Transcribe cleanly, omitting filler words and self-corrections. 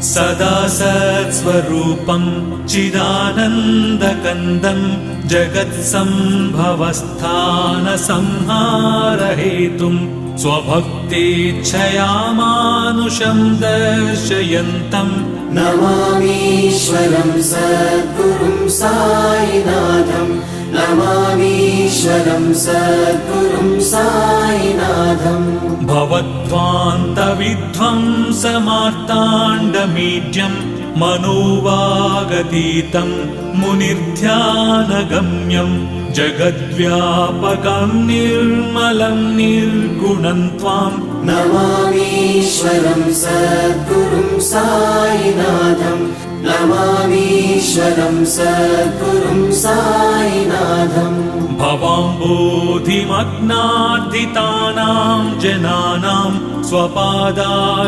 सदा सत्स्वरूपं चिदानन्दकन्दं जगत्सम्भवस्थानसंहारहेतुं स्वभक्तेच्छया मानुषं दर्शयन्तम् नमामीश्वरं सद्गुरुं साईनाथं नमामीश्वरं सद्गुरुं साईनाथम् भवद्ध्वान्तविध्वंसमार्ताण्डमीड्यं मनोवागतीतं मुनिर्ध्यानगम्यं जगद्व्यापकं निर्मलं निर्गुणं त्वां नमामीश्वरं सद्गुरुं साईनाथं नमामीश्वरं सद्गुरुं साईनाथम् भवाम्बोधिमग्नार्दितानां जनानां स्वपादाश्रितानां